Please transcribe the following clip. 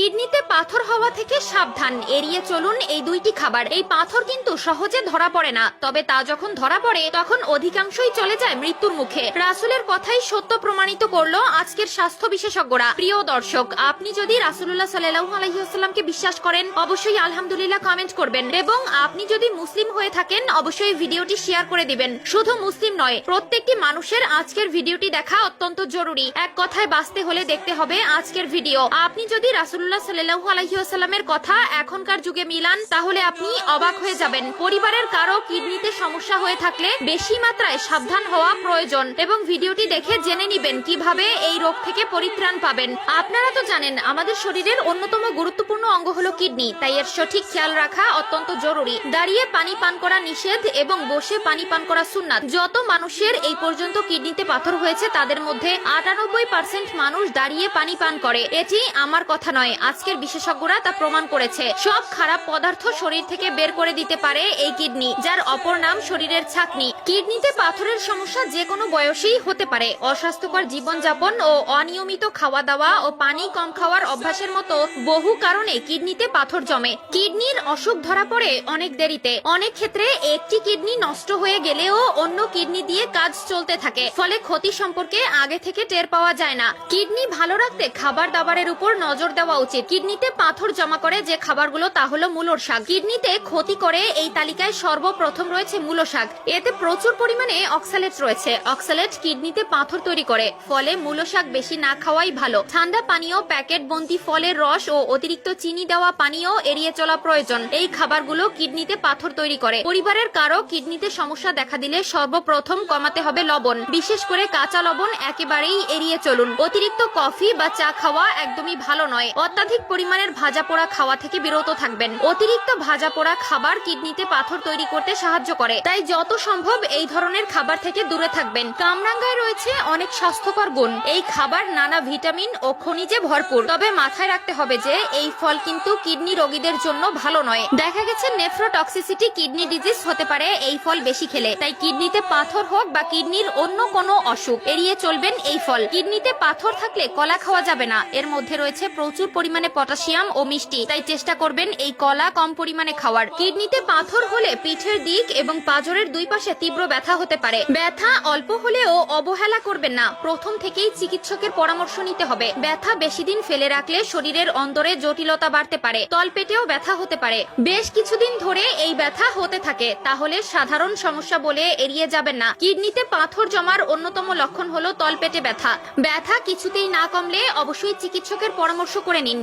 কিডনিতে পাথর হওয়া থেকে সাবধান, এড়িয়ে চলুন এই দুইটি খাবার। এই পাথর কিন্তু সহজে ধরা পড়ে না, তবে তা যখন ধরা পড়ে তখন অধিকাংশই চলে যায় মৃত্যুর মুখে। রাসূলের কথাই সত্য প্রমাণিত করলো আজকের স্বাস্থ্য বিশেষজ্ঞরা। প্রিয় দর্শক, আপনি যদি রাসূলুল্লাহ সাল্লাল্লাহু আলাইহি ওয়াসাল্লামকে বিশ্বাস করেন অবশ্যই আলহামদুলিল্লাহ কমেন্ট করবেন, এবং আপনি যদি মুসলিম হয়ে থাকেন অবশ্যই ভিডিওটি শেয়ার করে দিবেন। শুধু মুসলিম নয়, প্রত্যেকটি মানুষের আজকের ভিডিওটি দেখা অত্যন্ত জরুরি। এক কথায় বাঁচতে হলে দেখতে হবে আজকের ভিডিও। আপনি যদি রাসূলুল্লাহ সাল্লাল্লাহু আলাইহি ওয়াসাল্লামের কথা এখনকার যুগে মিলান তাহলে আপনি অবাক হয়ে যাবেন। পরিবারের কারো কিডনিতে সমস্যা হয়ে থাকলে বেশি মাত্রায় সাবধান হওয়া প্রয়োজন, এবং ভিডিওটি দেখে জেনে নিবেন কিভাবে এই রোগ থেকে পরিত্রাণ পাবেন। আপনারা তো জানেন আমাদের শরীরের অন্যতম গুরুত্বপূর্ণ অঙ্গ হলো কিডনি, তাই এর সঠিক খেয়াল রাখা অত্যন্ত জরুরি। দাঁড়িয়ে পানি পান করা নিষেধ এবং বসে পানি পান করা সুন্নাত। যত মানুষের এই পর্যন্ত কিডনিতে পাথর হয়েছে তাদের মধ্যে 98% মানুষ দাঁড়িয়ে পানি পান করে। এটি আমার কথা নয়, আজকের বিশেষজ্ঞরা তা প্রমাণ করেছে। সব খারাপ পদার্থ শরীর থেকে বের করে দিতে পারে এই কিডনি, যার অপর নাম শরীরের ছাকনি। কিডনিতে পাথরের সমস্যা যে কোনো বয়সেই হতে পারে। অস্বাস্থ্যকর জীবনযাপন ও অনিয়মিত খাওয়া দাওয়া ও পানি কম খাওয়ার অভ্যাসের মতো বহু কারণে কিডনিতে পাথর জমে। কিডনির অসুখ ধরা পড়ে অনেক দেরিতে। অনেক ক্ষেত্রে একটি কিডনি নষ্ট হয়ে গেলেও অন্য কিডনি দিয়ে কাজ চলতে থাকে, ফলে ক্ষতি সম্পর্কে আগে থেকে টের পাওয়া যায় না। কিডনি ভালো রাখতে খাবার দাবারের উপর নজর দেওয়া উচিত। কিডনিতে পাথর জমা করে যে খাবারগুলো তা হলো মূলোর শাক। কিডনিতে ক্ষতি করে এই তালিকায় সর্বপ্রথম রয়েছে মূলো শাক। এতে প্রচুর পরিমাণে অক্সালেট রয়েছে। অক্সালেট কিডনিতে পাথর তৈরি করে, ফলে মূলো শাক বেশি না খাওয়াই ভালো। ঠান্ডা পানীয়, প্যাকেট বন্দি ফলের রস ও অতিরিক্ত চিনি দেওয়া পানীয় এড়িয়ে চলা প্রয়োজন। এই খাবারগুলো কিডনিতে পাথর তৈরি করে। পরিবারের কারো কিডনিতে সমস্যা দেখা দিলে সর্বপ্রথম কমাতে হবে লবণ, বিশেষ করে কাঁচা লবণ একেবারেই এড়িয়ে চলুন। অতিরিক্ত কফি বা চা খাওয়া একদমই ভালো নয়। অত্যাধিক পরিমাণের ভাজা পোড়া খাওয়া থেকে বিরত থাকবেন। অতিরিক্ত ভাজা পোড়া খাবার কিডনিতে পাথর তৈরি করতে সাহায্য করে, তাই যত সম্ভব এই ধরনের খাবার থেকে দূরে থাকবেন। কামরাঙ্গায় রয়েছে অনেক স্বাস্থ্যকর গুণ। এই খাবার নানা ভিটামিন ও খনিজে ভরপুর, তবে মাথায় রাখতে হবে যে এই ফল কিন্তু কিডনি রোগীদের জন্য ভালো নয়। দেখা গেছে নেফ্রোটক্সিসিটি, কিডনি ডিজিজ হতে পারে এই ফল বেশি খেলে। তাই কিডনিতে পাথর হোক বা কিডনির অন্য কোনো অসুখ, এড়িয়ে চলবেন এই ফল। কিডনিতে পাথর থাকলে কলা খাওয়া যাবে না, এর মধ্যে রয়েছে প্রচুর পরিমাণে পটাশিয়াম ও মিষ্টি, তাই চেষ্টা করবেন এই কলা কম পরিমাণে খাওয়ার। কিডনিতে পাথর হলে পিঠের দিক এবং পাঁজরের দুই পাশে তীব্র ব্যথা হতে পারে। ব্যথা অল্প হলেও অবহেলা করবেন না, প্রথম থেকেই চিকিৎসকের পরামর্শ নিতে হবে। ব্যথা বেশি দিন ফেলে রাখলে শরীরের অন্দরে জটিলতা বাড়তে পারে, তলপেটেও ব্যথা হতে পারে। বেশ কিছুদিন ধরে এই ব্যথা হতে থাকে তাহলে সাধারণ সমস্যা বলে এড়িয়ে যাবেন না। কিডনিতে পাথর জমার অন্যতম লক্ষণ হলো তলপেটে ব্যথা। ব্যথা কিছুতেই না কমলে অবশ্যই চিকিৎসকের পরামর্শ করে নিন।